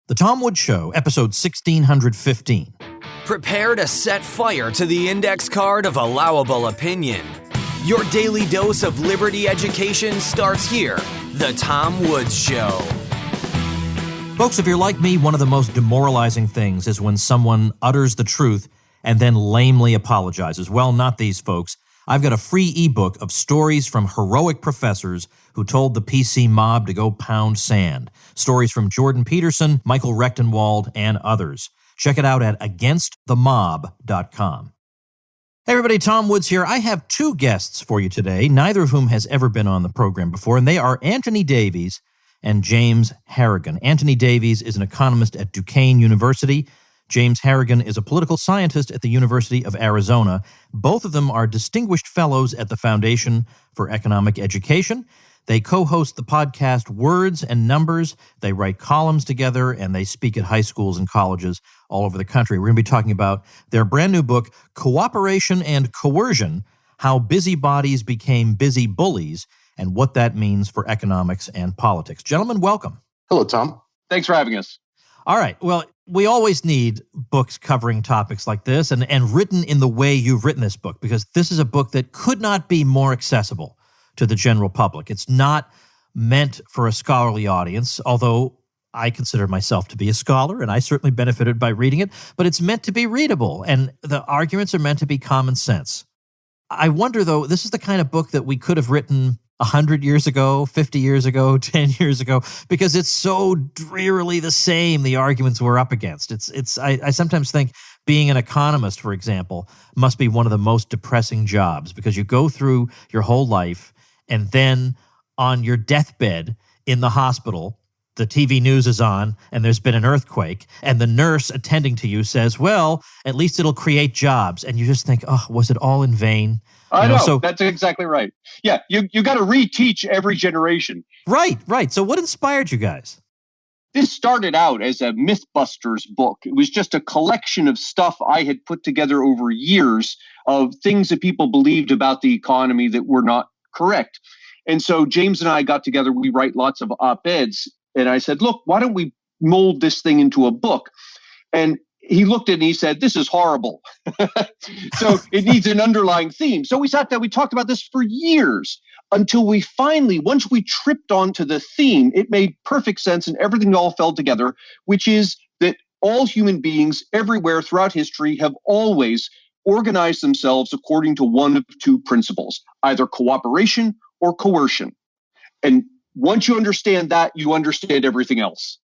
The Tom Woods Show, episode 1615. Prepare to set fire to the index card of allowable opinion. Your daily dose of liberty education starts here. The Tom Woods Show. Folks, if you're like me, one of the most demoralizing things is when someone utters the truth and then lamely apologizes. Well, not these folks. I've got a free ebook of stories from heroic professors who told the PC mob to go pound sand. Stories from Jordan Peterson, Michael Rechtenwald, and others. Check it out at againstthemob.com. Hey everybody, Tom Woods here. I have two guests for you today, neither of whom has ever been on the program before, and they are Anthony Davies and James Harrigan. Anthony Davies is an economist at Duquesne University. James Harrigan is a political scientist at the University of Arizona. Both of them are distinguished fellows at the Foundation for Economic Education. They co-host the podcast Words and Numbers. They write columns together, and they speak at high schools and colleges all over the country. We're going to be talking about their brand new book, Cooperation and Coercion, How Busybodies Became Busybullies, and what that means for economics and politics. Gentlemen, welcome. Hello, Tom. Thanks for having us. All right. Well, we always need books covering topics like this and written in the way you've written this book, because this is a book that could not be more accessible to the general public. It's not meant for a scholarly audience, although I consider myself to be a scholar, and I certainly benefited by reading it, but it's meant to be readable, and the arguments are meant to be common sense. I wonder, though, this is the kind of book that we could have written 100 years ago, 50 years ago, 10 years ago, because it's so drearily the same, the arguments we're up against. I sometimes think being an economist, for example, must be one of the most depressing jobs, because you go through your whole life, and then on your deathbed in the hospital, the TV news is on, and there's been an earthquake, and the nurse attending to you says, well, at least it'll create jobs. And you just think, oh, was it all in vain? I know. That's exactly right. Yeah, you got to reteach every generation. Right. So what inspired you guys? This started out as a Mythbusters book. It was just a collection of stuff I had put together over years of things that people believed about the economy that were not correct. And so James and I got together. We write lots of op-eds. And I said, look, why don't we mold this thing into a book? And he looked at it and he said, this is horrible. So it needs an underlying theme. So we sat down, we talked about this for years until we finally, once we tripped onto the theme, it made perfect sense and everything all fell together, which is that all human beings everywhere throughout history have always organized themselves according to one of two principles, either cooperation or coercion. And once you understand that, you understand everything else.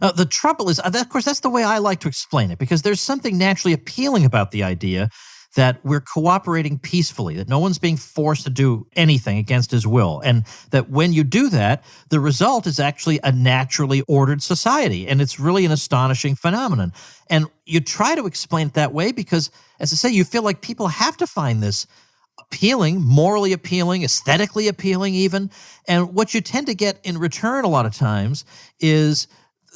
The trouble is, of course, that's the way I like to explain it, because there's something naturally appealing about the idea that we're cooperating peacefully, that no one's being forced to do anything against his will, and that when you do that, the result is actually a naturally ordered society, and it's really an astonishing phenomenon. And you try to explain it that way because, as I say, you feel like people have to find this appealing, morally appealing, aesthetically appealing even, and what you tend to get in return a lot of times is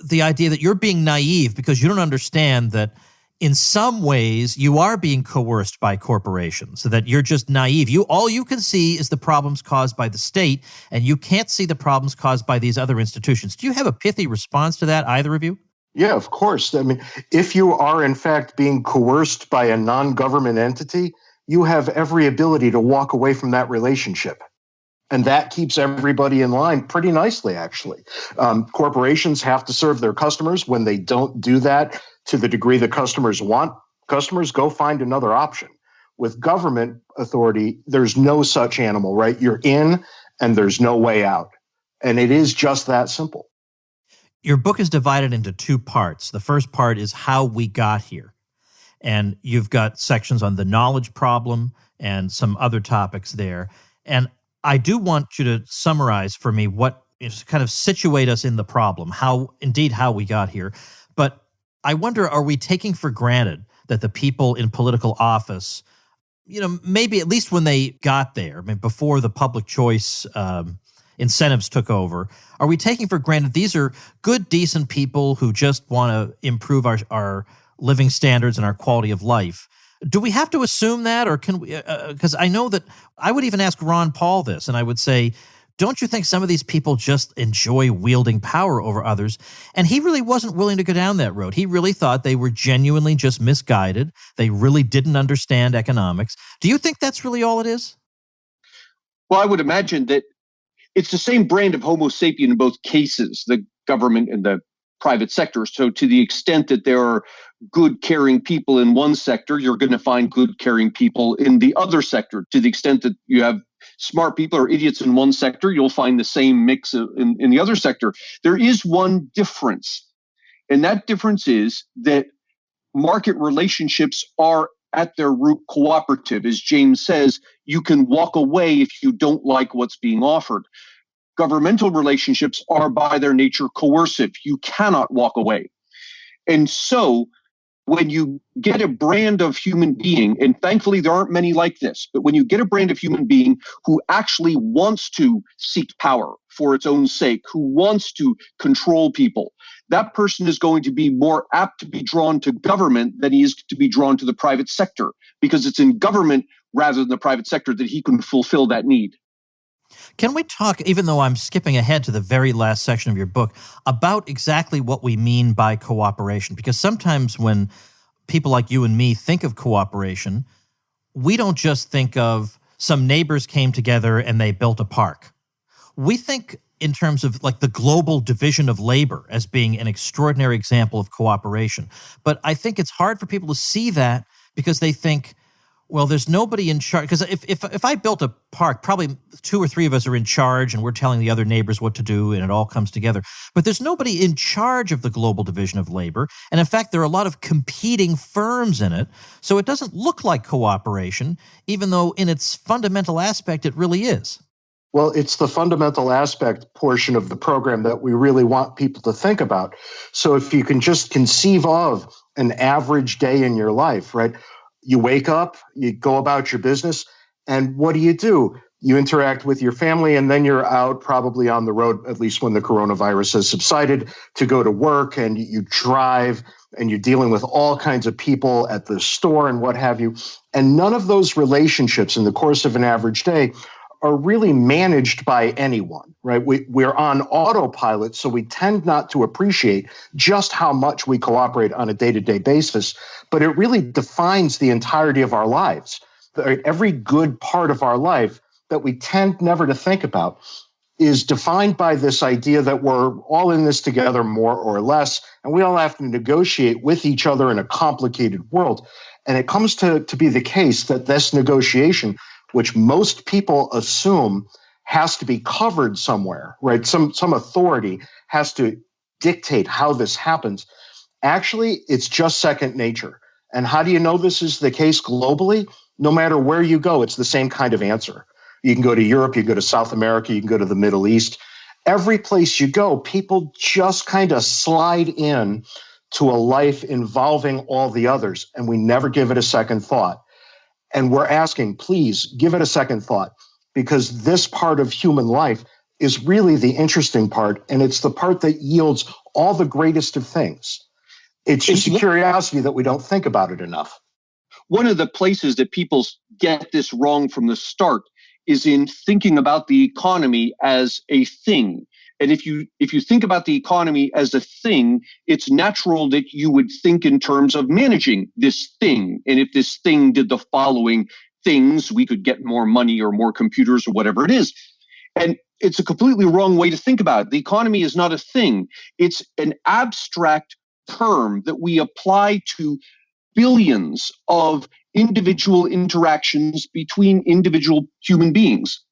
the idea that you're being naive because you don't understand that in some ways you are being coerced by corporations, so that you're just naive. All you can see is the problems caused by the state, and you can't see the problems caused by these other institutions. Do you have a pithy response to that, either of you? Yeah, of course. I mean, if you are in fact being coerced by a non-government entity, you have every ability to walk away from that relationship. And that keeps everybody in line pretty nicely, actually. Corporations have to serve their customers. When they don't do that to the degree the customers want, customers go find another option. With government authority, there's no such animal, right? You're in and there's no way out. And it is just that simple. Your book is divided into two parts. The first part is how we got here. And you've got sections on the knowledge problem and some other topics there. And I do want you to summarize for me what is kind of situate us in the problem, how we got here. But I wonder, are we taking for granted that the people in political office, maybe at least when they got there, before the public choice incentives took over, are we taking for granted these are good, decent people who just want to improve our living standards and our quality of life? Do we have to assume that, or can we? Because I know that I would even ask Ron Paul this, and I would say, don't you think some of these people just enjoy wielding power over others? And he really wasn't willing to go down that road. He really thought they were genuinely just misguided. They really didn't understand economics. Do you think that's really all it is? Well, I would imagine that it's the same brand of Homo sapien in both cases, the government and the private sector. So to the extent that there are good, caring people in one sector, you're going to find good, caring people in the other sector. To the extent that you have smart people or idiots in one sector, you'll find the same mix in the other sector. There is one difference, and that difference is that market relationships are at their root cooperative. As James says, you can walk away if you don't like what's being offered. Governmental relationships are by their nature coercive. You cannot walk away. And so when you get a brand of human being, and thankfully there aren't many like this, but when you get a brand of human being who actually wants to seek power for its own sake, who wants to control people, that person is going to be more apt to be drawn to government than he is to be drawn to the private sector, because it's in government rather than the private sector that he can fulfill that need. Can we talk, even though I'm skipping ahead to the very last section of your book, about exactly what we mean by cooperation? Because sometimes when people like you and me think of cooperation, we don't just think of some neighbors came together and they built a park. We think in terms of like the global division of labor as being an extraordinary example of cooperation. But I think it's hard for people to see that because they think, well, there's nobody in charge. Because if I built a park, probably 2 or 3 of us are in charge and we're telling the other neighbors what to do and it all comes together. But there's nobody in charge of the global division of labor. And in fact, there are a lot of competing firms in it. So it doesn't look like cooperation, even though in its fundamental aspect, it really is. Well, it's the fundamental aspect portion of the program that we really want people to think about. So if you can just conceive of an average day in your life, right? You wake up, you go about your business, and what do? You interact with your family, and then you're out probably on the road, at least when the coronavirus has subsided, to go to work, and you drive, and you're dealing with all kinds of people at the store and what have you. And none of those relationships in the course of an average day are really managed by anyone, right? We're on autopilot, so we tend not to appreciate just how much we cooperate on a day-to-day basis, but it really defines the entirety of our lives. Every good part of our life that we tend never to think about is defined by this idea that we're all in this together more or less, and we all have to negotiate with each other in a complicated world. And it comes to be the case that this negotiation, which most people assume has to be covered somewhere, right? Some authority has to dictate how this happens. Actually, it's just second nature. And how do you know this is the case globally? No matter where you go, it's the same kind of answer. You can go to Europe, you can go to South America, you can go to the Middle East. Every place you go, people just kind of slide in to a life involving all the others, and we never give it a second thought. And we're asking, please give it a second thought, because this part of human life is really the interesting part, and it's the part that yields all the greatest of things. It's just a curiosity that we don't think about it enough. One of the places that people get this wrong from the start is in thinking about the economy as a thing. And if you think about the economy as a thing, it's natural that you would think in terms of managing this thing. And if this thing did the following things, we could get more money or more computers or whatever it is. And it's a completely wrong way to think about it. The economy is not a thing. It's an abstract term that we apply to billions of individual interactions between individual human beings.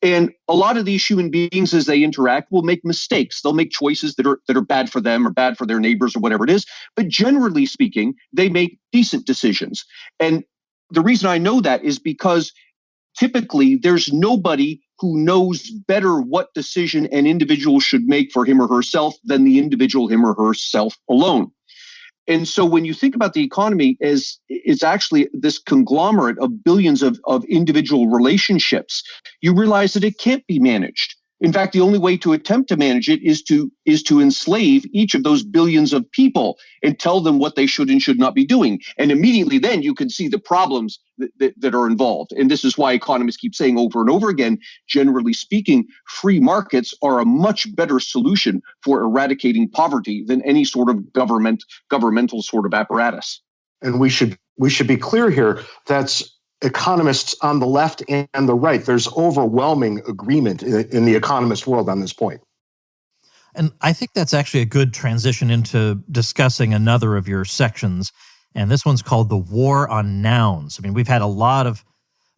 And a lot of these human beings, as they interact, will make mistakes. They'll make choices that are bad for them or bad for their neighbors or whatever it is. But generally speaking, they make decent decisions. And the reason I know that is because typically there's nobody who knows better what decision an individual should make for him or herself than the individual him or herself alone. And so when you think about the economy as it's actually this conglomerate of billions of individual relationships, you realize that it can't be managed. In fact, the only way to attempt to manage it is to enslave each of those billions of people and tell them what they should and should not be doing. And immediately then you can see the problems that are involved. And this is why economists keep saying over and over again, generally speaking, free markets are a much better solution for eradicating poverty than any sort of governmental sort of apparatus. And we should be clear here. That's economists on the left and the right. There's overwhelming agreement in the economist world on this point. And I think that's actually a good transition into discussing another of your sections. And this one's called The War on Nouns. I mean, we've had a lot of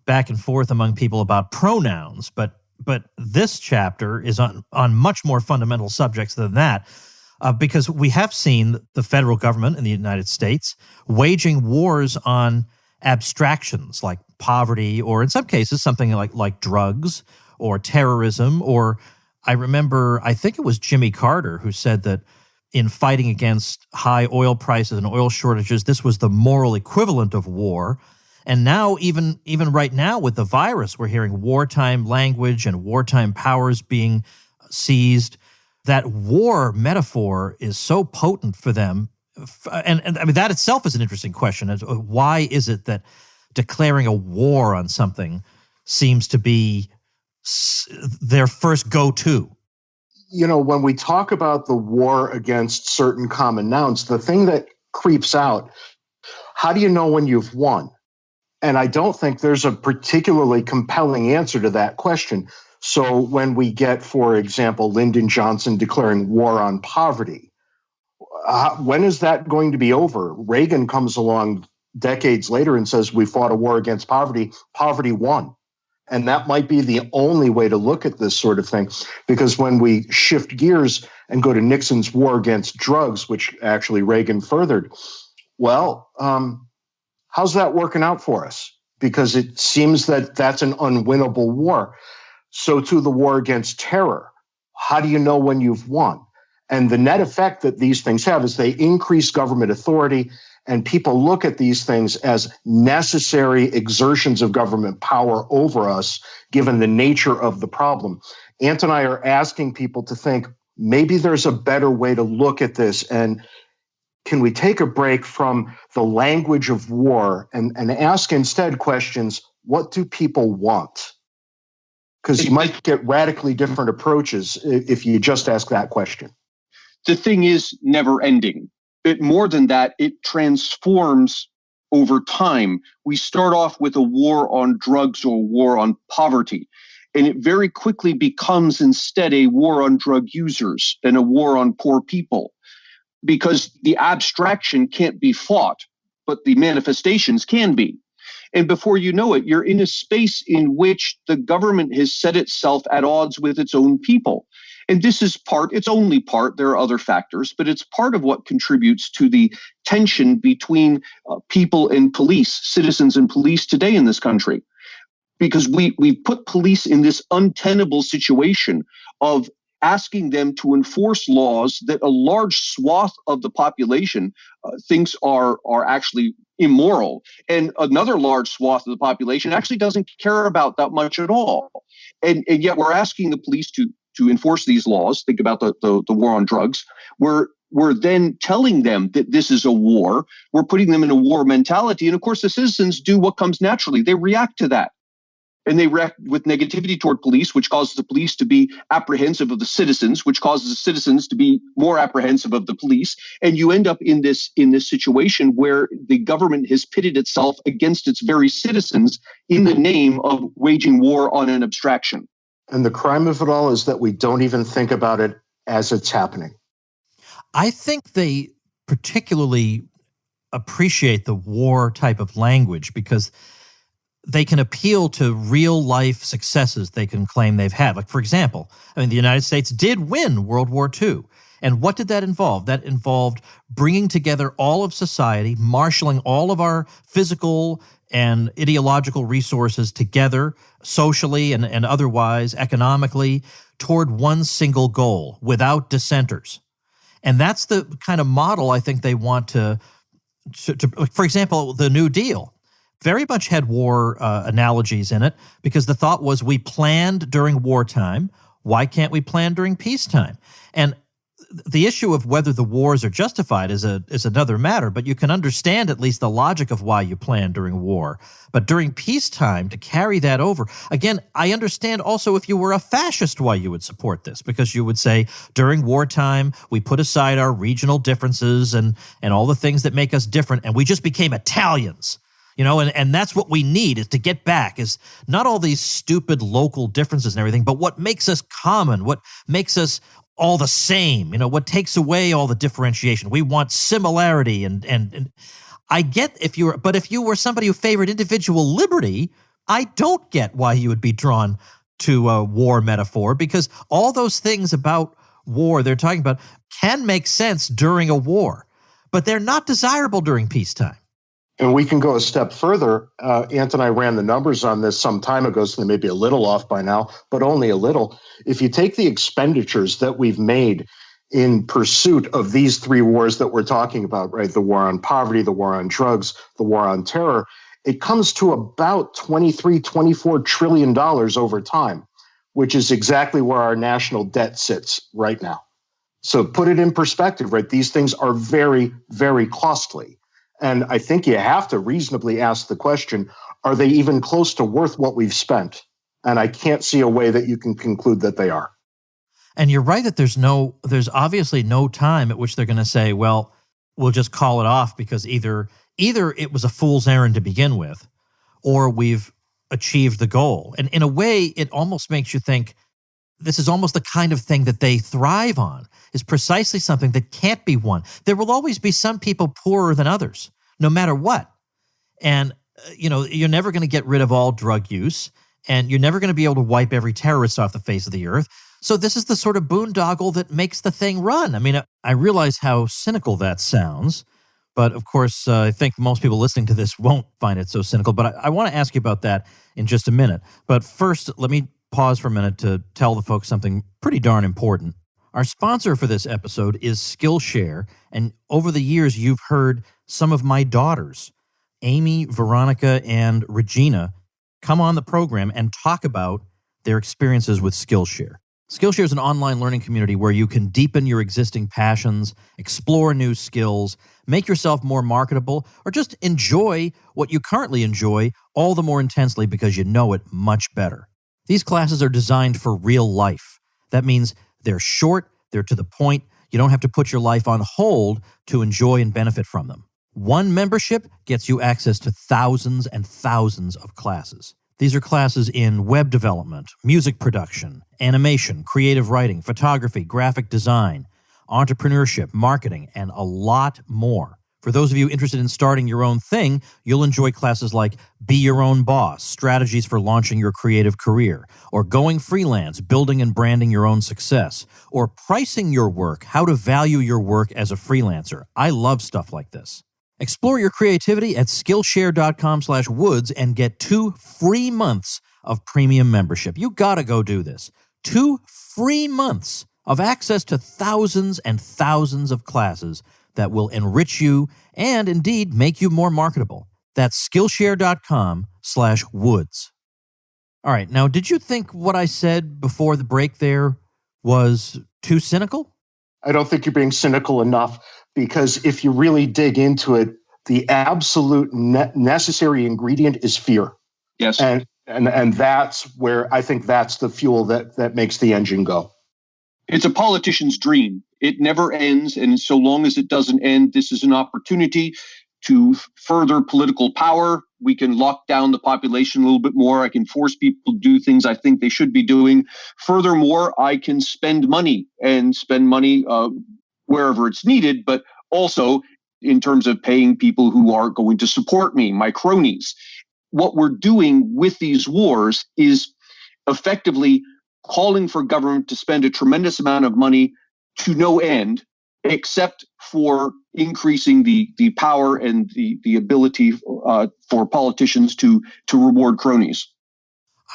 back and forth among people about pronouns, but this chapter is on much more fundamental subjects than that, because we have seen the federal government in the United States waging wars on abstractions like poverty, or in some cases something like drugs or terrorism. Or I think it was Jimmy Carter who said that in fighting against high oil prices and oil shortages, this was the moral equivalent of war. And now, even right now with the virus, we're hearing wartime language and wartime powers being seized. That war metaphor is so potent for them. And I mean, that itself is an interesting question. Why is it that declaring a war on something seems to be their first go-to? You know, when we talk about the war against certain common nouns, the thing that creeps out, how do you know when you've won? And I don't think there's a particularly compelling answer to that question. So when we get, for example, Lyndon Johnson declaring war on poverty, when is that going to be over? Reagan comes along decades later and says, we fought a war against poverty. Poverty won. And that might be the only way to look at this sort of thing, because when we shift gears and go to Nixon's war against drugs, which actually Reagan furthered, well, how's that working out for us? Because it seems that that's an unwinnable war. So to the war against terror, how do you know when you've won? And the net effect that these things have is they increase government authority, and people look at these things as necessary exertions of government power over us, given the nature of the problem. Ant and I are asking people to think, maybe there's a better way to look at this, and can we take a break from the language of war and ask instead questions, what do people want? Because you might get radically different approaches if you just ask that question. The thing is never ending. More than that, it transforms over time. We start off with a war on drugs or a war on poverty, and it very quickly becomes instead a war on drug users and a war on poor people, because the abstraction can't be fought, but the manifestations can be. And before you know it, you're in a space in which the government has set itself at odds with its own people. And this is it's only part, there are other factors, but it's part of what contributes to the tension between people and police, citizens and police today in this country. Because we put police in this untenable situation of asking them to enforce laws that a large swath of the population thinks are actually immoral. And another large swath of the population actually doesn't care about that much at all. And yet we're asking the police to enforce these laws. Think about the war on drugs. We're then telling them that this is a war. We're putting them in a war mentality. And of course, the citizens do what comes naturally. They react to that. And they react with negativity toward police, which causes the police to be apprehensive of the citizens, which causes the citizens to be more apprehensive of the police. And you end up in this situation where the government has pitted itself against its very citizens in the name of waging war on an abstraction. And the crime of it all is that we don't even think about it as it's happening. I think they particularly appreciate the war type of language because they can appeal to real life successes they can claim they've had. Like, for example, the United States did win World War II. And what did that involve? That involved bringing together all of society, marshaling all of our physical and ideological resources together, socially and otherwise, economically, toward one single goal, without dissenters. And that's the kind of model I think they want to for example, the New Deal very much had war analogies in it, because the thought was we planned during wartime Why can't we plan during peacetime? And the issue of whether the wars are justified is another matter, but you can understand at least the logic of why you plan during war. But during peacetime, to carry that over, again, I understand also if you were a fascist why you would support this, because you would say during wartime, we put aside our regional differences and all the things that make us different, and we just became Italians. And that's what we need is to get back, is not all these stupid local differences and everything, but what makes us common, what makes us all the same, what takes away all the differentiation. We want similarity and I get if you were somebody who favored individual liberty, I don't get why you would be drawn to a war metaphor, because all those things about war they're talking about can make sense during a war, but they're not desirable during peacetime. And we can go a step further. Ant and I ran the numbers on this some time ago, so they may be a little off by now, but only a little. If you take the expenditures that we've made in pursuit of these three wars that we're talking about, right? The war on poverty, the war on drugs, the war on terror, it comes to about $24 trillion over time, which is exactly where our national debt sits right now. So put it in perspective, right? These things are very, very costly. And I think you have to reasonably ask the question, are they even close to worth what we've spent? And I can't see a way that you can conclude that they are. And you're right that there's obviously no time at which they're going to say, well, we'll just call it off because either it was a fool's errand to begin with, or we've achieved the goal. And in a way, it almost makes you think this is almost the kind of thing that they thrive on, is precisely something that can't be won. There will always be some people poorer than others, no matter what. And, you're never going to get rid of all drug use, and you're never going to be able to wipe every terrorist off the face of the earth. So this is the sort of boondoggle that makes the thing run. I mean, I realize how cynical that sounds, but of course, I think most people listening to this won't find it so cynical. But I want to ask you about that in just a minute. But first, let me pause for a minute to tell the folks something pretty darn important. Our sponsor for this episode is Skillshare, and over the years, you've heard some of my daughters, Amy, Veronica, and Regina, come on the program and talk about their experiences with Skillshare. Skillshare is an online learning community where you can deepen your existing passions, explore new skills, make yourself more marketable, or just enjoy what you currently enjoy all the more intensely because you know it much better. These classes are designed for real life. That means they're short, they're to the point, you don't have to put your life on hold to enjoy and benefit from them. One membership gets you access to thousands and thousands of classes. These are classes in web development, music production, animation, creative writing, photography, graphic design, entrepreneurship, marketing, and a lot more. For those of you interested in starting your own thing, you'll enjoy classes like Be Your Own Boss, Strategies for Launching Your Creative Career, or Going Freelance, Building and Branding Your Own Success, or Pricing Your Work, How to Value Your Work as a Freelancer. I love stuff like this. Explore your creativity at Skillshare.com/woods and get 2 free months of premium membership. You gotta go do this. 2 free months of access to thousands and thousands of classes that will enrich you and indeed make you more marketable. That's Skillshare.com/woods. All right, now did you think what I said before the break there was too cynical? I don't think you're being cynical enough, because if you really dig into it, the absolute necessary ingredient is fear. Yes. And that's where I think that's the fuel that makes the engine go. It's a politician's dream. It never ends. And so long as it doesn't end, this is an opportunity to further political power. We can lock down the population a little bit more. I can force people to do things I think they should be doing. Furthermore, I can spend money wherever it's needed, but also in terms of paying people who are going to support me, my cronies. What we're doing with these wars is effectively calling for government to spend a tremendous amount of money to no end, except for increasing the power and the ability for politicians to reward cronies.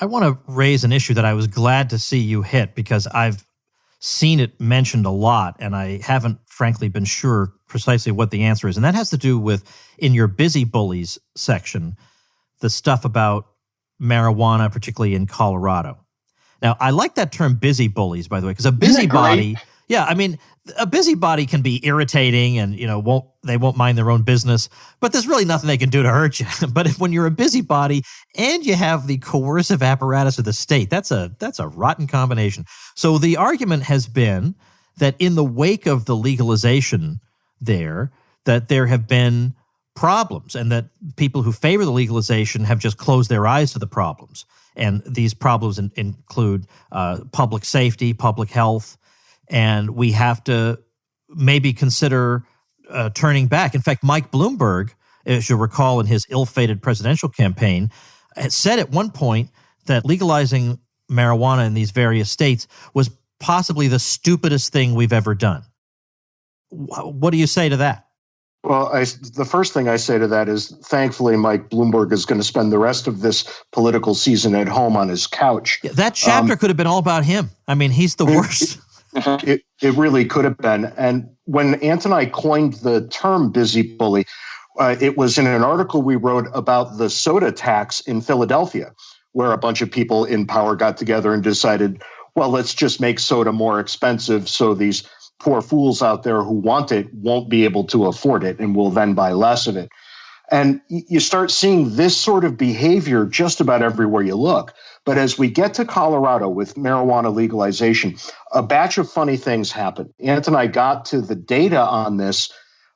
I want to raise an issue that I was glad to see you hit, because I've seen it mentioned a lot, and I haven't, frankly, been sure precisely what the answer is. And that has to do with, in your Busybullies section, the stuff about marijuana, particularly in Colorado. Now, I like that term busybullies, by the way, because a Isn't that busybody, great? yeah, I mean, a busybody can be irritating and, they won't mind their own business, but there's really nothing they can do to hurt you. But when you're a busybody and you have the coercive apparatus of the state, that's a rotten combination. So the argument has been that in the wake of the legalization that there have been problems and that people who favor the legalization have just closed their eyes to the problems. And these problems include public safety, public health, and we have to maybe consider turning back. In fact, Mike Bloomberg, as you'll recall in his ill-fated presidential campaign, had said at one point that legalizing marijuana in these various states was possibly the stupidest thing we've ever done. What do you say to that? Well, the first thing I say to that is, thankfully, Mike Bloomberg is going to spend the rest of this political season at home on his couch. Yeah, that chapter could have been all about him. I mean, he's the worst. It really could have been. And when Ant and I coined the term busy bully, it was in an article we wrote about the soda tax in Philadelphia, where a bunch of people in power got together and decided, well, let's just make soda more expensive so these poor fools out there who want it won't be able to afford it and will then buy less of it. And you start seeing this sort of behavior just about everywhere you look. But as we get to Colorado with marijuana legalization, a batch of funny things happen. Ant and I got to the data on this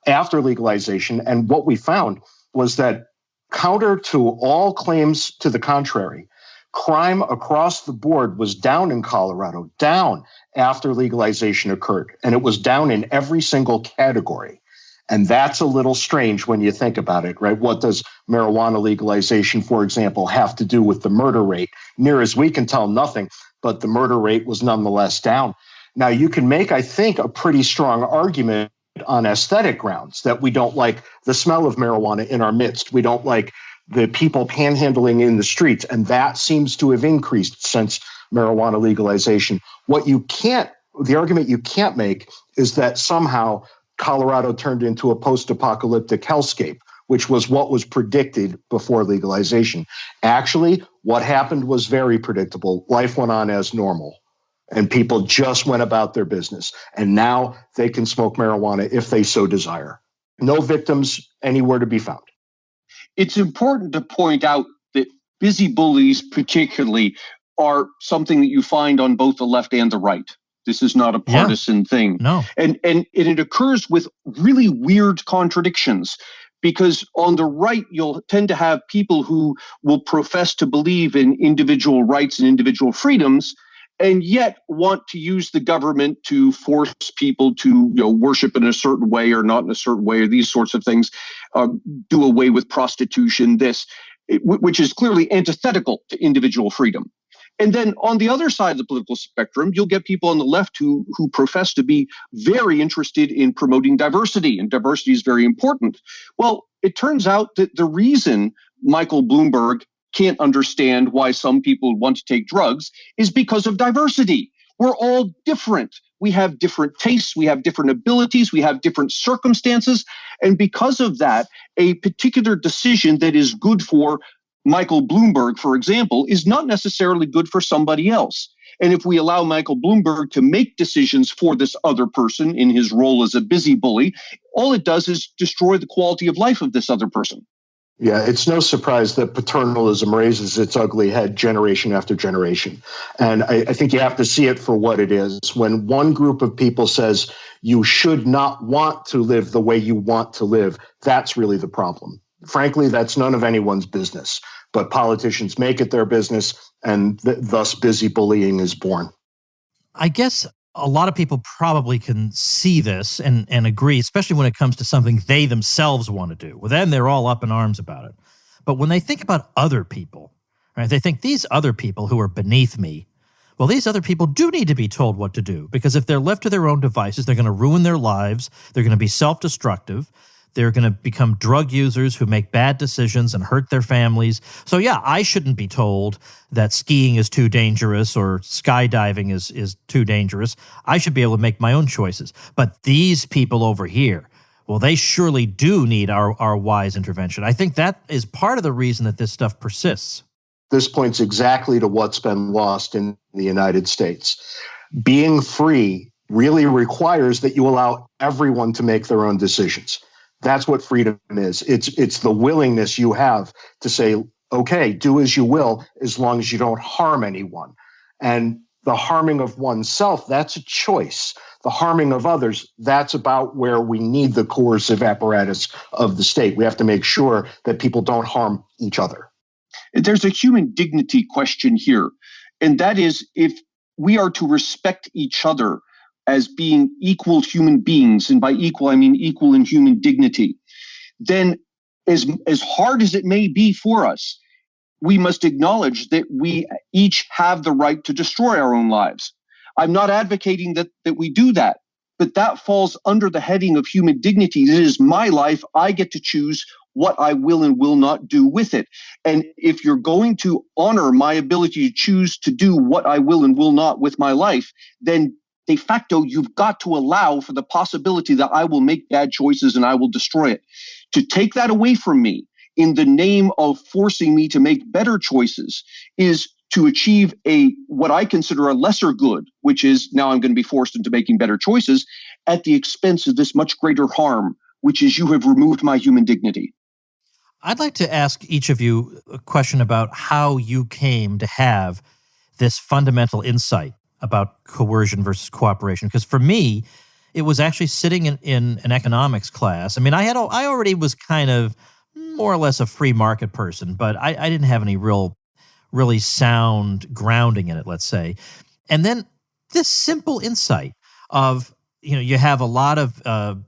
after legalization, and what we found was that, counter to all claims to the contrary, crime across the board was down in Colorado, down after legalization occurred. And it was down in every single category. And that's a little strange when you think about it, right? What does marijuana legalization, for example, have to do with the murder rate? Near as we can tell, nothing, but the murder rate was nonetheless down. Now, you can make, I think, a pretty strong argument on aesthetic grounds that we don't like the smell of marijuana in our midst. We don't like the people panhandling in the streets, and that seems to have increased since marijuana legalization. The argument you can't make is that somehow Colorado turned into a post-apocalyptic hellscape, which was what was predicted before legalization. Actually, what happened was very predictable. Life went on as normal, and people just went about their business. And now they can smoke marijuana if they so desire. No victims anywhere to be found. It's important to point out that busy bullies particularly are something that you find on both the left and the right. This is not a partisan thing. No. And it occurs with really weird contradictions, because on the right, you'll tend to have people who will profess to believe in individual rights and individual freedoms, and yet want to use the government to force people to worship in a certain way or not in a certain way, or these sorts of things, do away with prostitution, which is clearly antithetical to individual freedom. And then on the other side of the political spectrum, you'll get people on the left who profess to be very interested in promoting diversity, and diversity is very important. Well, it turns out that the reason Michael Bloomberg can't understand why some people want to take drugs is because of diversity. We're all different. We have different tastes, we have different abilities, we have different circumstances. And because of that, a particular decision that is good for Michael Bloomberg, for example, is not necessarily good for somebody else. And if we allow Michael Bloomberg to make decisions for this other person in his role as a busy bully, all it does is destroy the quality of life of this other person. Yeah, it's no surprise that paternalism raises its ugly head generation after generation. And I think you have to see it for what it is. When one group of people says you should not want to live the way you want to live, that's really the problem. Frankly, that's none of anyone's business. But politicians make it their business, and thus busy bullying is born. I guess a lot of people probably can see this and agree, especially when it comes to something they themselves want to do. Well, then they're all up in arms about it. But when they think about other people, right, they think these other people who are beneath me, well, these other people do need to be told what to do, because if they're left to their own devices, they're going to ruin their lives. They're going to be self-destructive. They're going to become drug users who make bad decisions and hurt their families. So yeah, I shouldn't be told that skiing is too dangerous or skydiving is too dangerous. I should be able to make my own choices. But these people over here, well, they surely do need our wise intervention. I think that is part of the reason that this stuff persists. this points exactly to what's been lost in the United States. Being free really requires that you allow everyone to make their own decisions. That's what freedom is. It's the willingness you have to say, okay, do as you will, as long as you don't harm anyone. And the harming of oneself, that's a choice. The harming of others, that's about where we need the coercive apparatus of the state. We have to make sure that people don't harm each other. There's a human dignity question here, and that is if we are to respect each other as being equal human beings, and by equal, I mean equal in human dignity, then as hard as it may be for us, we must acknowledge that we each have the right to destroy our own lives. I'm not advocating that we do that, but that falls under the heading of human dignity. It is my life. I get to choose what I will and will not do with it. And if you're going to honor my ability to choose to do what I will and will not with my life, then de facto, you've got to allow for the possibility that I will make bad choices and I will destroy it. To take that away from me in the name of forcing me to make better choices is to achieve what I consider a lesser good, which is now I'm going to be forced into making better choices at the expense of this much greater harm, which is you have removed my human dignity. I'd like to ask each of you a question about how you came to have this fundamental insight about coercion versus cooperation. Because for me, it was actually sitting in an economics class. I mean, I already was kind of more or less a free market person, but I didn't have any really sound grounding in it, let's say. And then this simple insight of, you have a lot of,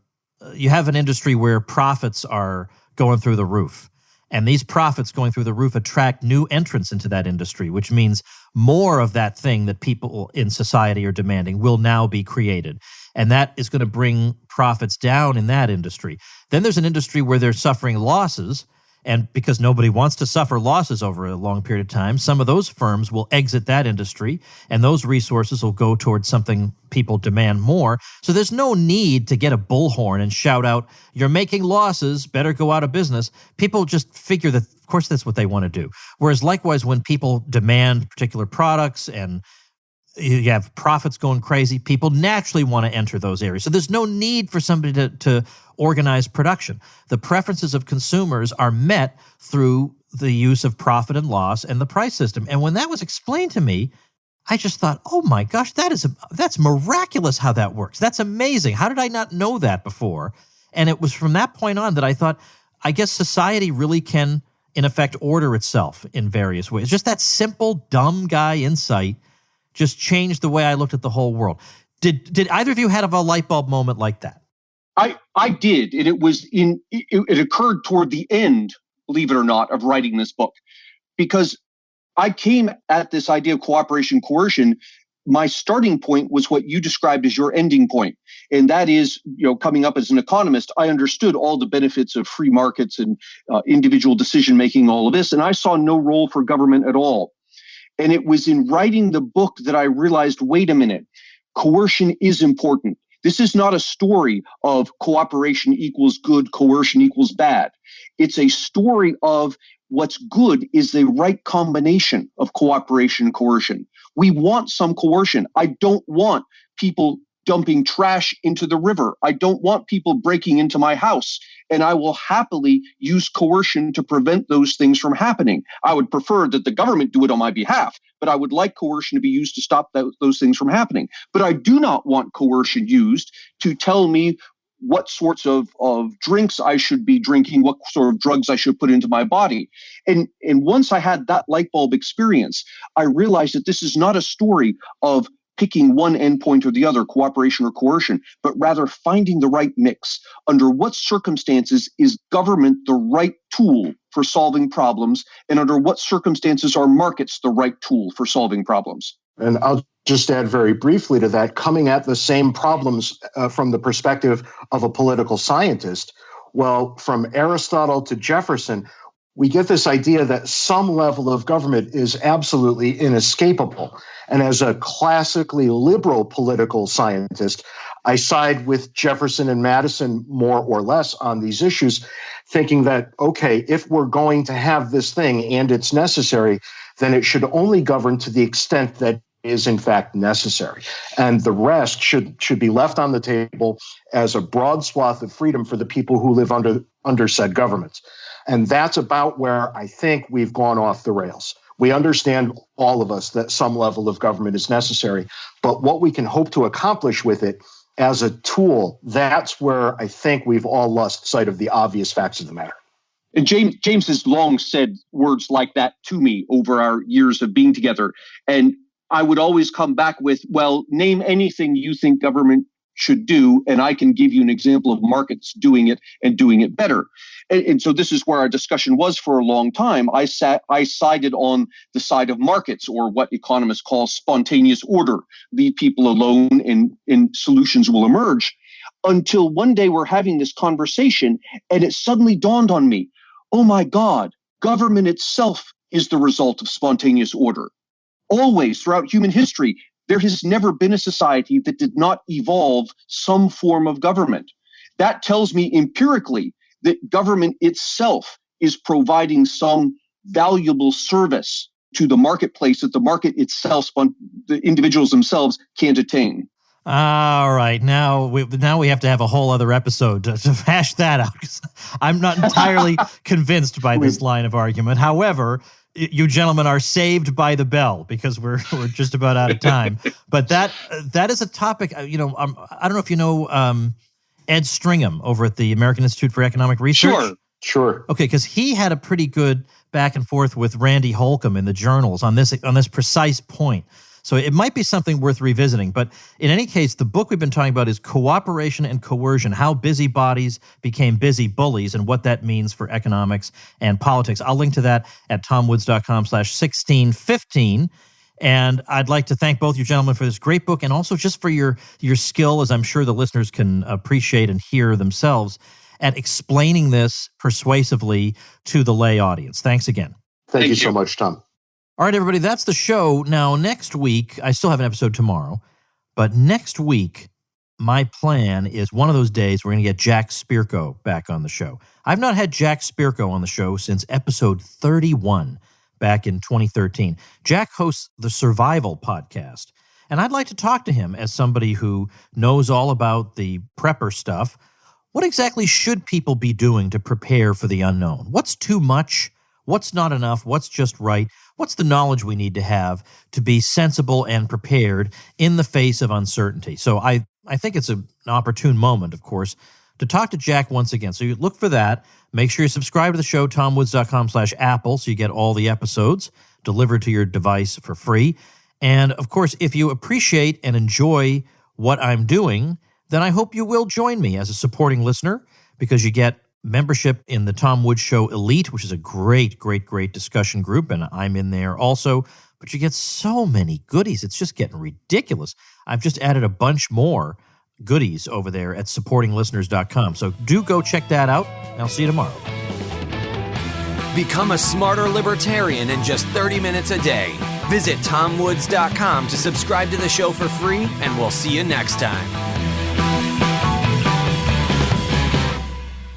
you have an industry where profits are going through the roof. And these profits going through the roof attract new entrants into that industry, which means more of that thing that people in society are demanding will now be created. And that is going to bring profits down in that industry. Then there's an industry where they're suffering losses. And because nobody wants to suffer losses over a long period of time, some of those firms will exit that industry, and those resources will go towards something people demand more. So there's no need to get a bullhorn and shout out, you're making losses, better go out of business. People just figure that, of course, that's what they want to do. Whereas likewise, when people demand particular products and you have profits going crazy, people naturally want to enter those areas. So there's no need for somebody to organize production. The preferences of consumers are met through the use of profit and loss and the price system. And when that was explained to me, I just thought, oh my gosh, that's miraculous how that works. That's amazing. How did I not know that before? And it was from that point on that I thought, I guess society really can, in effect, order itself in various ways. Just that simple, dumb guy insight just changed the way I looked at the whole world. Did either of you have a light bulb moment like that? I did, and it occurred toward the end, believe it or not, of writing this book, because I came at this idea of cooperation, coercion. My starting point was what you described as your ending point, and that is, coming up as an economist, I understood all the benefits of free markets and individual decision making, all of this, and I saw no role for government at all. And it was in writing the book that I realized, wait a minute, coercion is important. This is not a story of cooperation equals good, coercion equals bad. It's a story of what's good is the right combination of cooperation and coercion. We want some coercion. I don't want people dumping trash into the river. I don't want people breaking into my house. And I will happily use coercion to prevent those things from happening. I would prefer that the government do it on my behalf, but I would like coercion to be used to stop those things from happening. But I do not want coercion used to tell me what sorts of drinks I should be drinking, what sort of drugs I should put into my body. And once I had that light bulb experience, I realized that this is not a story of picking one endpoint or the other, cooperation or coercion, but rather finding the right mix. Under what circumstances is government the right tool for solving problems, and under what circumstances are markets the right tool for solving problems? And I'll just add very briefly to that, coming at the same problems from the perspective of a political scientist. Well, from Aristotle to Jefferson, we get this idea that some level of government is absolutely inescapable. And as a classically liberal political scientist, I side with Jefferson and Madison more or less on these issues, thinking that, okay, if we're going to have this thing and it's necessary, then it should only govern to the extent that is in fact necessary. And the rest should be left on the table as a broad swath of freedom for the people who live under said governments. And that's about where I think we've gone off the rails. We understand, all of us, that some level of government is necessary, but what we can hope to accomplish with it as a tool, that's where I think we've all lost sight of the obvious facts of the matter. And James has long said words like that to me over our years of being together. And I would always come back with, well, name anything you think government should do, and I can give you an example of markets doing it and doing it better. And so this is where our discussion was for a long time. I sided on the side of markets, or what economists call spontaneous order. Leave people alone and solutions will emerge. Until one day we're having this conversation and it suddenly dawned on me, oh my God, government itself is the result of spontaneous order. Always throughout human history, there has never been a society that did not evolve some form of government. That tells me empirically that government itself is providing some valuable service to the marketplace that the market itself, the individuals themselves, can't attain. All right, now we have to have a whole other episode to hash that out, because I'm not entirely convinced by this line of argument. However, you gentlemen are saved by the bell, because we're just about out of time. But that is a topic. I don't know if you know Ed Stringham over at the American Institute for Economic Research. Sure. Okay, because he had a pretty good back and forth with Randy Holcomb in the journals on this precise point. So it might be something worth revisiting. But in any case, the book we've been talking about is Cooperation and Coercion: How Busybodies Became Busybullies, and what that means for economics and politics. I'll link to that at tomwoods.com/1615. And I'd like to thank both you gentlemen for this great book, and also just for your skill, as I'm sure the listeners can appreciate and hear themselves, at explaining this persuasively to the lay audience. Thanks again. Thank you so much, Tom. All right, everybody, that's the show. Now, next week, I still have an episode tomorrow, but next week, my plan is one of those days we're going to get Jack Spirko back on the show. I've not had Jack Spirko on the show since episode 31 back in 2013. Jack hosts the Survival Podcast, and I'd like to talk to him as somebody who knows all about the prepper stuff. What exactly should people be doing to prepare for the unknown? What's too much? What's not enough? What's just right? What's the knowledge we need to have to be sensible and prepared in the face of uncertainty? So I think it's an opportune moment, of course, to talk to Jack once again. So you look for that. Make sure you subscribe to the show, tomwoods.com/Apple, so you get all the episodes delivered to your device for free. And, of course, if you appreciate and enjoy what I'm doing, then I hope you will join me as a supporting listener, because you get membership in the Tom Woods Show Elite, which is a great, great, great discussion group, and I'm in there also. But you get so many goodies. It's just getting ridiculous. I've just added a bunch more goodies over there at supportinglisteners.com. So do go check that out, and I'll see you tomorrow. Become a smarter libertarian in just 30 minutes a day. Visit tomwoods.com to subscribe to the show for free, and we'll see you next time.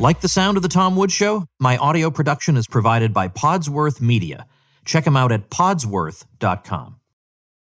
Like the sound of The Tom Woods Show? My audio production is provided by Podsworth Media. Check them out at podsworth.com.